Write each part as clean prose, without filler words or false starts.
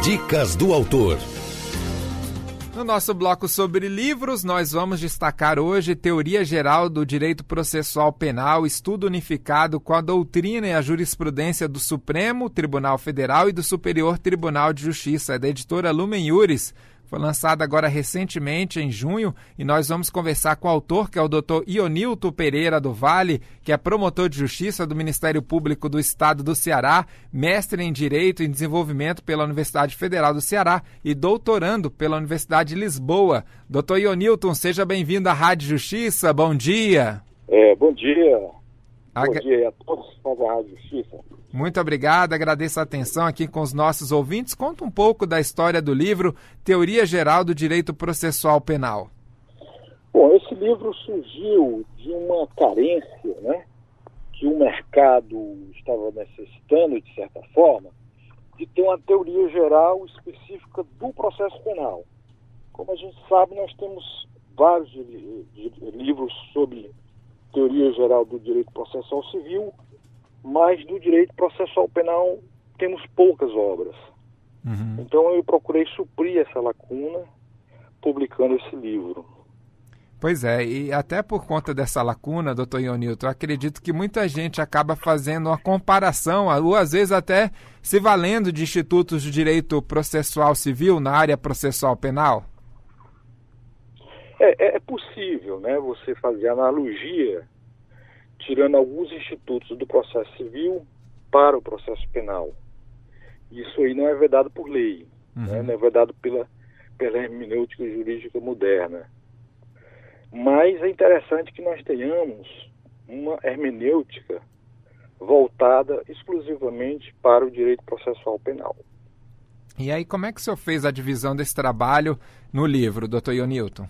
Dicas do autor. No nosso bloco sobre livros, nós vamos destacar hoje Teoria Geral do Direito Processual Penal, estudo unificado com a doutrina e a jurisprudência do Supremo Tribunal Federal e do Superior Tribunal de Justiça, da editora Lumen Iuris. Foi lançada agora recentemente, em junho, e nós vamos conversar com o autor, que é o Dr. Ionilton Pereira do Vale, que é promotor de justiça do Ministério Público do Estado do Ceará, mestre em Direito e Desenvolvimento pela Universidade Federal do Ceará e doutorando pela Universidade de Lisboa. Dr. Ionilton, seja bem-vindo à Rádio Justiça, bom dia. Bom dia. Bom dia a todos da Rádio Justiça. Muito obrigado, agradeço a atenção aqui com os nossos ouvintes. Conta um pouco da história do livro Teoria Geral do Direito Processual Penal. Bom, esse livro surgiu de uma carência, né, que o mercado estava necessitando, de certa forma, de ter uma teoria geral específica do processo penal. Como a gente sabe, nós temos vários livros sobre teoria geral do direito processual civil, mas do direito processual penal temos poucas obras. Então eu procurei suprir essa lacuna publicando esse livro. Pois é, e até por conta dessa lacuna, doutor Ionilton, eu acredito que muita gente acaba fazendo uma comparação, ou às vezes até se valendo de institutos de direito processual civil na área processual penal. É possível, né, você fazer analogia tirando alguns institutos do processo civil para o processo penal. Isso aí não é vedado por lei, né? Não é vedado pela hermenêutica jurídica moderna. Mas é interessante que nós tenhamos uma hermenêutica voltada exclusivamente para o direito processual penal. E aí, como é que o senhor fez a divisão desse trabalho no livro, doutor Ionilton?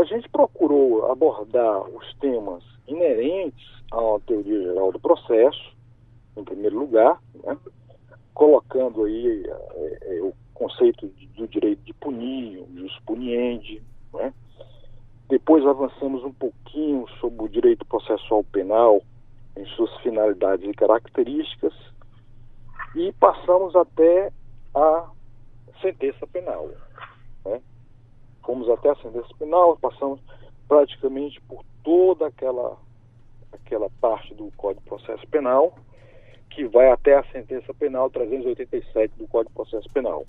A gente procurou abordar os temas inerentes à teoria geral do processo, em primeiro lugar, né, colocando aí o conceito do direito de punir, o jus puniendi, né. Depois avançamos um pouquinho sobre o direito processual penal em suas finalidades e características e passamos até a sentença penal, né. Fomos até a sentença penal, passamos praticamente por toda aquela parte do Código de Processo Penal, que vai até a sentença penal 387 do Código de Processo Penal.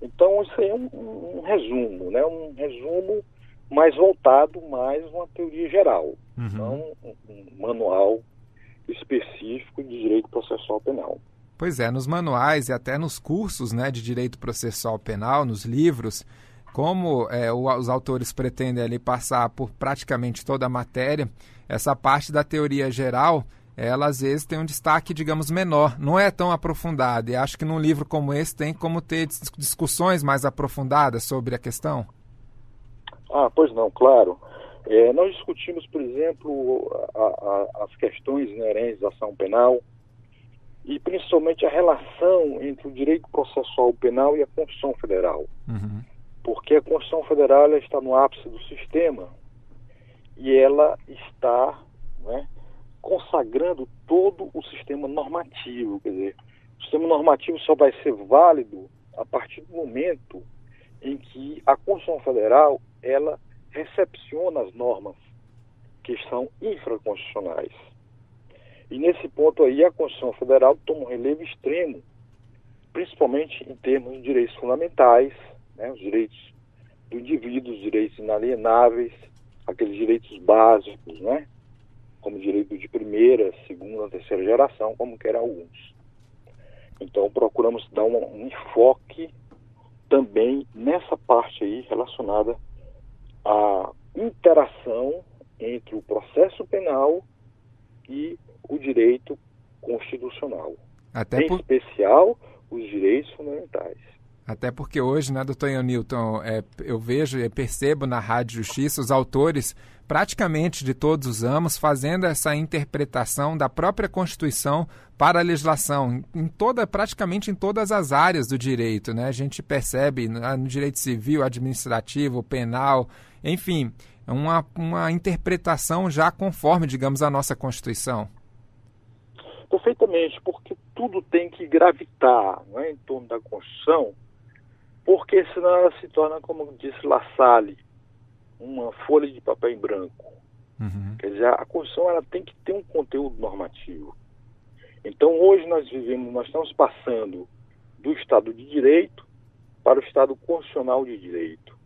Então, isso aí é um resumo, né? Um resumo mais voltado, mais uma teoria geral, não um manual específico de direito processual penal. Pois é, nos manuais e até nos cursos, né, de direito processual penal, nos livros, como os autores pretendem ali passar por praticamente toda a matéria, essa parte da teoria geral, ela às vezes tem um destaque, digamos, menor, não é tão aprofundada. E acho que num livro como esse tem como ter discussões mais aprofundadas sobre a questão. Pois não, claro. Nós discutimos, por exemplo, as questões inerentes à ação penal e principalmente a relação entre o direito processual penal e a Constituição Federal. Porque a Constituição Federal ela está no ápice do sistema e ela está, né, consagrando todo o sistema normativo. Quer dizer, o sistema normativo só vai ser válido a partir do momento em que a Constituição Federal ela recepciona as normas que são infraconstitucionais. E nesse ponto aí a Constituição Federal toma um relevo extremo, principalmente em termos de direitos fundamentais, né, os direitos do indivíduo, os direitos inalienáveis, aqueles direitos básicos, né, como direito de primeira, segunda, terceira geração, como querem alguns. Então procuramos dar um enfoque também nessa parte aí relacionada à interação entre o processo penal e o direito constitucional, especial os direitos fundamentais. Até porque hoje, né, doutor Ionilton, eu vejo e percebo na Rádio Justiça os autores praticamente de todos os ramos fazendo essa interpretação da própria Constituição para a legislação, praticamente em todas as áreas do direito, né? A gente percebe no direito civil, administrativo, penal, enfim, uma interpretação já conforme, digamos, a nossa Constituição. Perfeitamente, porque tudo tem que gravitar, não é, em torno da Constituição, porque senão ela se torna, como disse La Salle, uma folha de papel em branco. Uhum. Quer dizer, a Constituição ela tem que ter um conteúdo normativo. Então hoje nós estamos passando do Estado de Direito para o Estado Constitucional de Direito.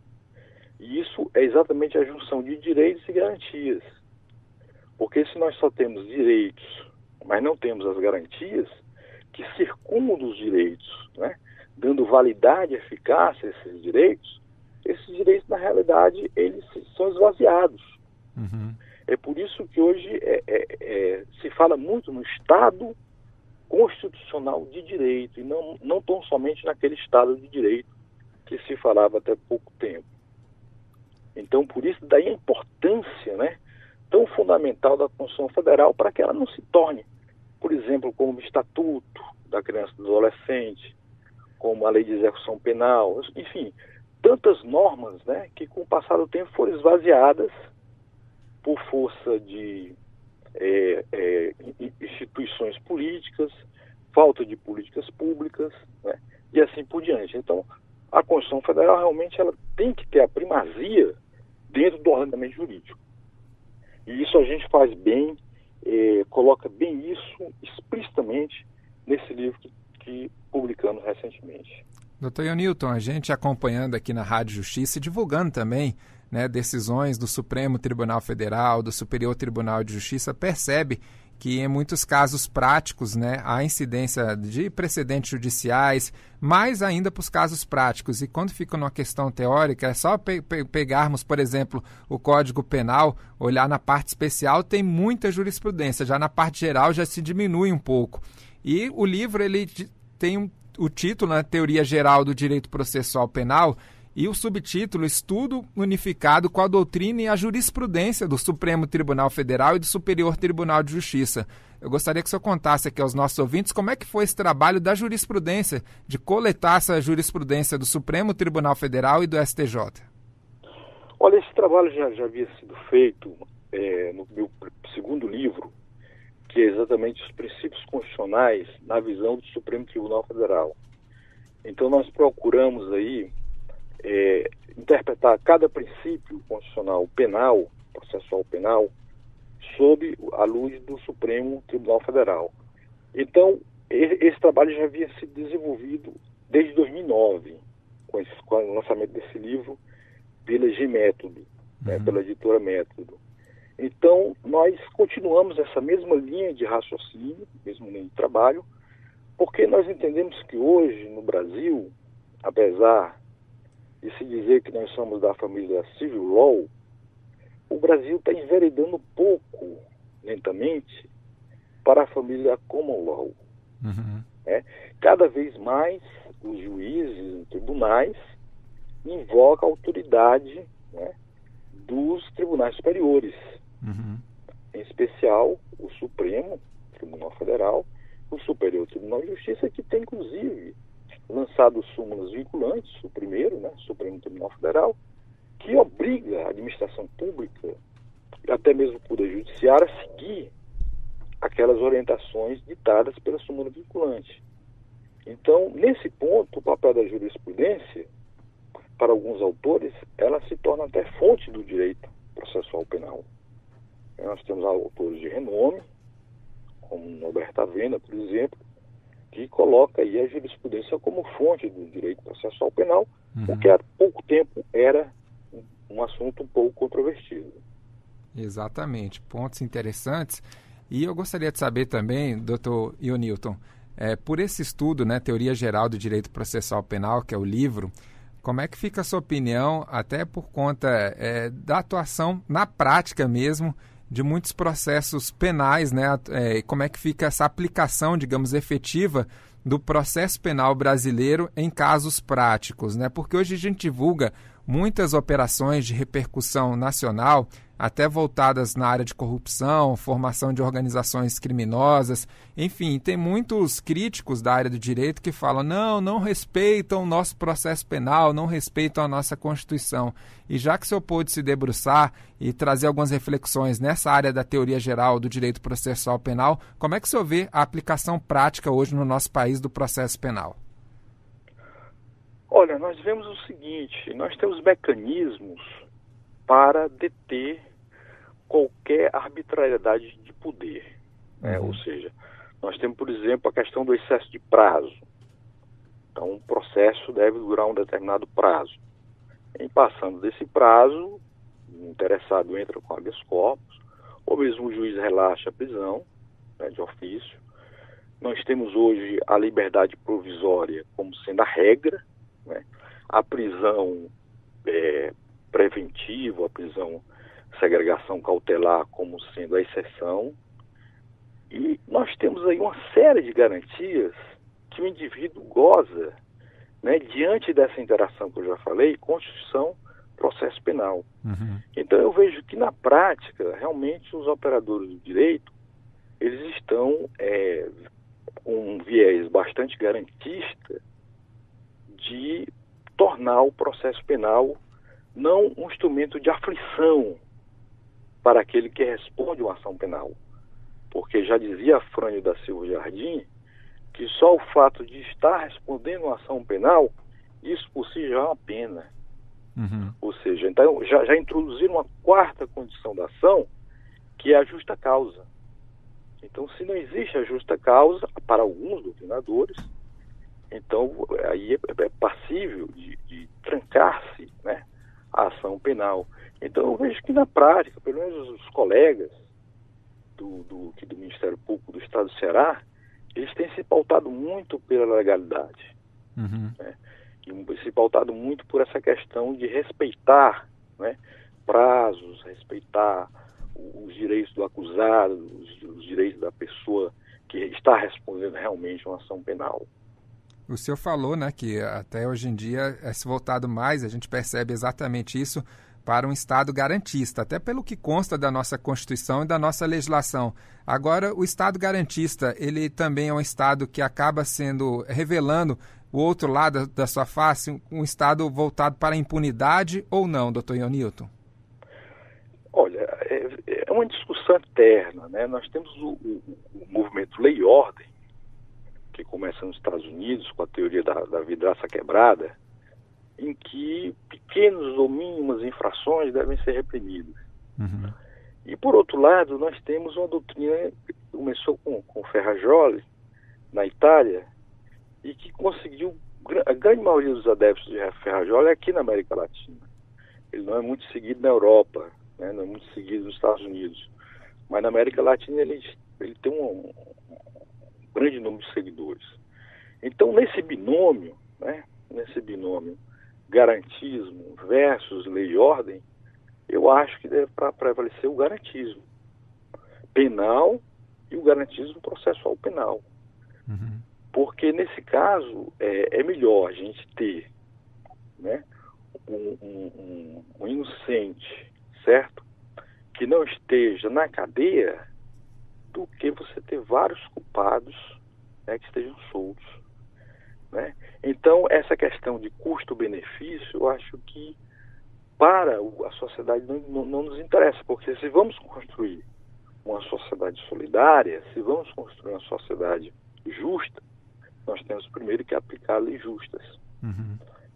E isso é exatamente a junção de direitos e garantias. Porque se nós só temos direitos, mas não temos as garantias que circundam os direitos, né, dando validade e eficácia a esses direitos na realidade eles são esvaziados. Uhum. É por isso que hoje se fala muito no Estado constitucional de direito e não tão somente naquele Estado de direito que se falava até pouco tempo. Então, por isso, daí a importância, né, tão fundamental da Constituição Federal para que ela não se torne, por exemplo, como o Estatuto da Criança e do Adolescente, como a Lei de Execução Penal, enfim, tantas normas, né, que com o passar do tempo foram esvaziadas por força de instituições políticas, falta de políticas públicas, né, e assim por diante. Então, a Constituição Federal realmente ela tem que ter a primazia dentro do ordenamento jurídico. E isso a gente faz bem, coloca bem isso explicitamente nesse livro que publicamos recentemente. Doutor Ionilton, a gente acompanhando aqui na Rádio Justiça e divulgando também, né, decisões do Supremo Tribunal Federal, do Superior Tribunal de Justiça, percebe que em muitos casos práticos, né, há incidência de precedentes judiciais, mais ainda para os casos práticos. E quando fica numa questão teórica, é só pegarmos, por exemplo, o Código Penal, olhar na parte especial, tem muita jurisprudência, já na parte geral já se diminui um pouco. E o livro ele tem o título, né, Teoria Geral do Direito Processual Penal, e o subtítulo Estudo Unificado com a Doutrina e a Jurisprudência do Supremo Tribunal Federal e do Superior Tribunal de Justiça. Eu gostaria que o senhor contasse aqui aos nossos ouvintes como é que foi esse trabalho da jurisprudência, de coletar essa jurisprudência do Supremo Tribunal Federal e do STJ. Olha, esse trabalho já havia sido feito no meu segundo livro, que é exatamente os princípios constitucionais na visão do Supremo Tribunal Federal. Então nós procuramos aí interpretar cada princípio constitucional penal, processual penal, sob a luz do Supremo Tribunal Federal. Então, esse trabalho já havia sido desenvolvido desde 2009, com o lançamento desse livro pela G-Método, né, pela editora Método. Então, nós continuamos essa mesma linha de raciocínio, mesma linha de trabalho, porque nós entendemos que hoje, no Brasil, apesar de se dizer que nós somos da família Civil Law, o Brasil está enveredando pouco, lentamente, para a família Common Law. Uhum. Cada vez mais os juízes em tribunais invocam a autoridade, né, dos tribunais superiores, em especial o Supremo Tribunal Federal, o Superior Tribunal de Justiça, que tem, inclusive, lançado súmulas vinculantes, o primeiro, né, Supremo Tribunal Federal, que obriga a administração pública, até mesmo o Poder Judiciário, a seguir aquelas orientações ditadas pela súmula vinculante. Então, nesse ponto, o papel da jurisprudência, para alguns autores, ela se torna até fonte do direito processual penal. Nós temos autores de renome, como Norberto Avena, por exemplo, que coloca aí a jurisprudência como fonte do direito processual penal, o que há pouco tempo era um assunto um pouco controvertido. Exatamente, pontos interessantes. E eu gostaria de saber também, doutor Ionilton, por esse estudo, né, Teoria Geral do Direito Processual Penal, que é o livro, como é que fica a sua opinião, até por conta da atuação na prática mesmo, de muitos processos penais, né? Como é que fica essa aplicação, digamos, efetiva do processo penal brasileiro em casos práticos, né? Porque hoje a gente divulga muitas operações de repercussão nacional, até voltadas na área de corrupção, formação de organizações criminosas. Enfim, tem muitos críticos da área do direito que falam não respeitam o nosso processo penal, não respeitam a nossa Constituição. E já que o senhor pôde se debruçar e trazer algumas reflexões nessa área da teoria geral do direito processual penal, como é que o senhor vê a aplicação prática hoje no nosso país do processo penal? Olha, nós vemos o seguinte, nós temos mecanismos para deter qualquer arbitrariedade de poder, né? Ou seja, nós temos, por exemplo, a questão do excesso de prazo. Então, um processo deve durar um determinado prazo. Em passando desse prazo, o interessado entra com habeas corpus, ou mesmo o juiz relaxa a prisão, né, de ofício. Nós temos hoje a liberdade provisória como sendo a regra, né? A prisão preventiva, a prisão segregação cautelar como sendo a exceção. E nós temos aí uma série de garantias que o indivíduo goza, né, diante dessa interação que eu já falei, Constituição, processo penal. Então eu vejo que na prática, realmente os operadores do direito, eles estão com um viés bastante garantista de tornar o processo penal não um instrumento de aflição para aquele que responde uma ação penal. Porque já dizia Afrânio da Silva Jardim que só o fato de estar respondendo uma ação penal, isso por si já é uma pena. Ou seja, então já introduziram uma quarta condição da ação, que é a justa causa. Então, se não existe a justa causa, para alguns doutrinadores, então aí é passível de trancar-se, né, a ação penal. Então eu vejo que na prática, pelo menos os colegas do Ministério Público do Estado do Ceará, eles têm se pautado muito pela legalidade, né, e se pautado muito por essa questão de respeitar, né, prazos, respeitar os direitos do acusado, os direitos da pessoa que está respondendo realmente uma ação penal. O senhor falou, né, que até hoje em dia é se voltado mais, a gente percebe exatamente isso, para um Estado garantista, até pelo que consta da nossa Constituição e da nossa legislação. Agora, o Estado garantista, ele também é um Estado que acaba revelando o outro lado da sua face, um Estado voltado para a impunidade ou não, doutor Ionilton? Olha, é uma discussão eterna, né? Nós temos o movimento Lei e Ordem, que começa nos Estados Unidos com a teoria da vidraça quebrada, em que pequenos ou mínimas infrações devem ser reprimidas. E, por outro lado, nós temos uma doutrina que começou com Ferrajoli, na Itália, e que conseguiu, a grande maioria dos adeptos de Ferrajoli é aqui na América Latina. Ele não é muito seguido na Europa, né? Não é muito seguido nos Estados Unidos. Mas na América Latina ele tem um grande número de seguidores. Então, nesse binômio, né, garantismo versus lei e ordem, eu acho que deve prevalecer o garantismo penal e o garantismo processual penal. Porque, nesse caso, é melhor a gente ter, né, um inocente, certo? Que não esteja na cadeia, do que você ter vários culpados, né, que estejam soltos, né? Então, essa questão de custo-benefício, eu acho que para a sociedade não nos interessa, porque se vamos construir uma sociedade solidária, se vamos construir uma sociedade justa, nós temos primeiro que aplicar leis justas.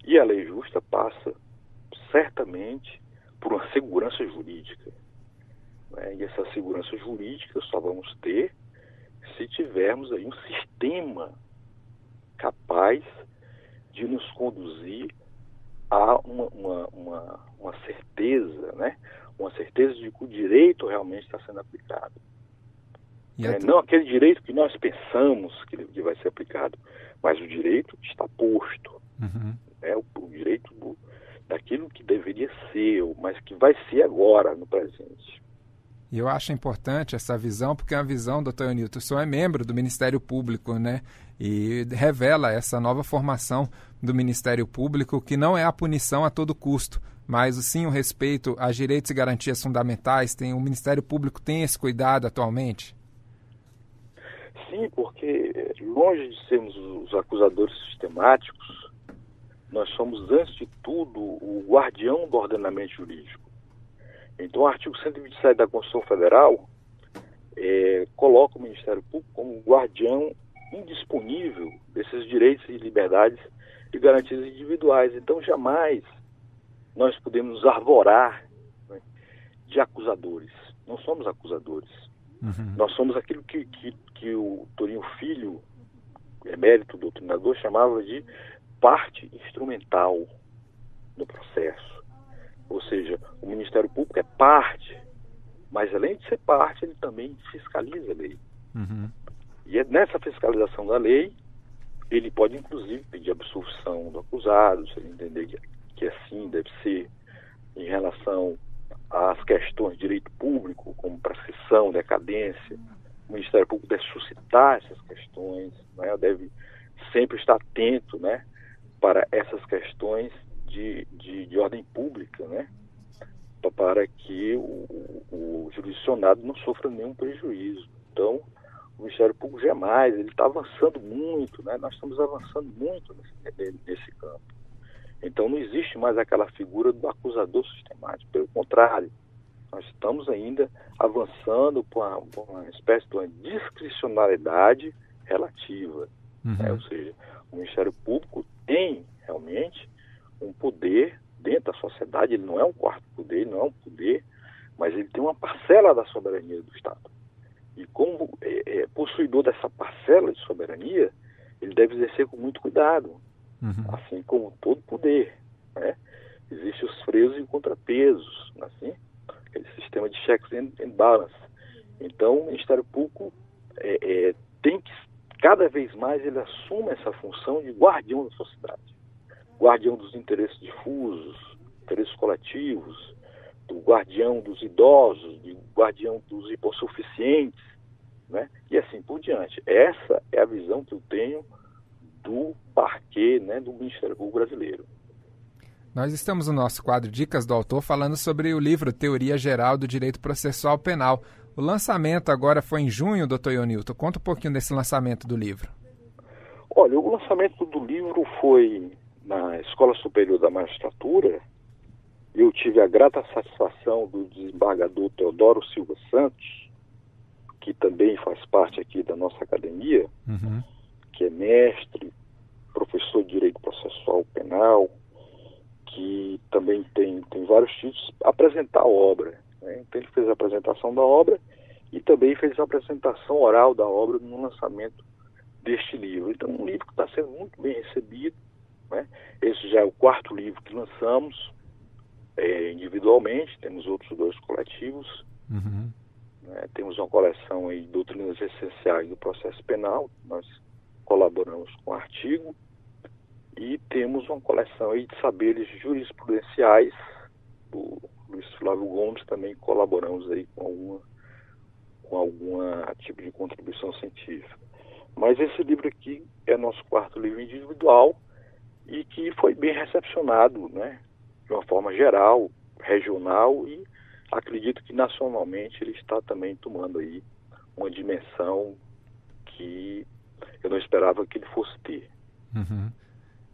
E a lei justa passa, certamente, por uma segurança jurídica. E essa segurança jurídica só vamos ter se tivermos aí um sistema capaz de nos conduzir a uma certeza, né? Uma certeza de que o direito realmente está sendo aplicado. Não aquele direito que nós pensamos que vai ser aplicado, mas o direito está posto. O direito daquilo que deveria ser, mas que vai ser agora, no presente. E eu acho importante essa visão, porque é uma visão, doutor Ionilton, o senhor é membro do Ministério Público, né? E revela essa nova formação do Ministério Público, que não é a punição a todo custo, mas sim o respeito a direitos e garantias fundamentais. O Ministério Público tem esse cuidado atualmente? Sim, porque longe de sermos os acusadores sistemáticos, nós somos, antes de tudo, o guardião do ordenamento jurídico. Então, o artigo 127 da Constituição Federal coloca o Ministério Público como guardião indisponível desses direitos e liberdades e garantias individuais. Então, jamais nós podemos nos arvorar, né, de acusadores. Não somos acusadores. Uhum. Nós somos aquilo que o Torinho Filho, emérito doutrinador, chamava de parte instrumental do processo. Ou seja, o Ministério Público é parte, mas além de ser parte, ele também fiscaliza a lei. Uhum. E nessa fiscalização da lei, ele pode inclusive pedir absolvição do acusado, se ele entender que assim deve ser, em relação às questões de direito público, como prescrição, decadência. O Ministério Público deve suscitar essas questões, né? Deve sempre estar atento, né, para essas questões de ordem pública, né, para que o jurisdicionado não sofra nenhum prejuízo. Então, o Ministério Público jamais, ele está avançando muito, né? Nós estamos avançando muito nesse campo. Então, não existe mais aquela figura do acusador sistemático. Pelo contrário, nós estamos ainda avançando por uma espécie de uma discricionalidade relativa. Uhum. Né? Ou seja, o Ministério Público tem realmente um poder dentro da sociedade. Ele não é um quarto poder, ele não é um poder, mas ele tem uma parcela da soberania do Estado. E como possuidor dessa parcela de soberania, ele deve exercer com muito cuidado, uhum, assim como todo poder, né? Existem os freios e contrapesos, assim, aquele sistema de checks and balance. Então, o Ministério Público tem que, cada vez mais, ele assume essa função de guardião da sociedade, guardião dos interesses difusos, interesses coletivos, do guardião dos idosos, do guardião dos hipossuficientes, né? E assim por diante. Essa é a visão que eu tenho do parquê, né, do Ministério Público brasileiro. Nós estamos no nosso quadro Dicas do Autor falando sobre o livro Teoria Geral do Direito Processual Penal. O lançamento agora foi em junho, doutor Ionilton. Conta um pouquinho desse lançamento do livro. Olha, o lançamento do livro foi na Escola Superior da Magistratura. Eu tive a grata satisfação do desembargador Teodoro Silva Santos, que também faz parte aqui da nossa academia, uhum, que é mestre, professor de Direito Processual Penal, que também tem vários títulos, apresentar a obra, né? Então ele fez a apresentação da obra e também fez a apresentação oral da obra no lançamento deste livro. Então, um livro que está sendo muito bem recebido, né? Esse já é o 4º livro que lançamos, individualmente, temos outros 2 coletivos, uhum, né? Temos uma coleção aí de doutrinas essenciais do processo penal, nós colaboramos com o artigo, e temos uma coleção aí de saberes jurisprudenciais do Luiz Flávio Gomes, também colaboramos aí com alguma tipo de contribuição científica. Mas esse livro aqui é nosso 4º livro individual e que foi bem recepcionado, né, de uma forma geral, regional, e acredito que nacionalmente ele está também tomando aí uma dimensão que eu não esperava que ele fosse ter. uhum.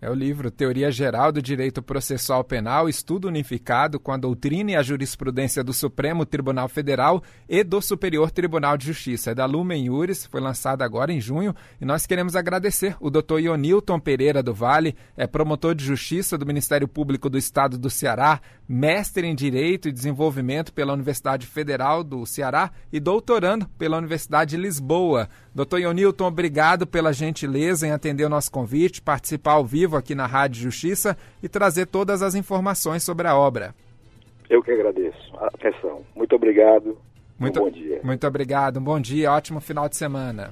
É o livro Teoria Geral do Direito Processual Penal, estudo unificado com a doutrina e a jurisprudência do Supremo Tribunal Federal e do Superior Tribunal de Justiça. É da Lumen Iuris, foi lançado agora em junho, e nós queremos agradecer o doutor Ionilton Pereira do Vale, promotor de Justiça do Ministério Público do Estado do Ceará, mestre em Direito e Desenvolvimento pela Universidade Federal do Ceará e doutorando pela Universidade de Lisboa. Doutor Ionilton, obrigado pela gentileza em atender o nosso convite, participar ao vivo aqui na Rádio Justiça e trazer todas as informações sobre a obra. Eu que agradeço a atenção. Muito obrigado. Bom dia. Muito obrigado. Um bom dia. Ótimo final de semana.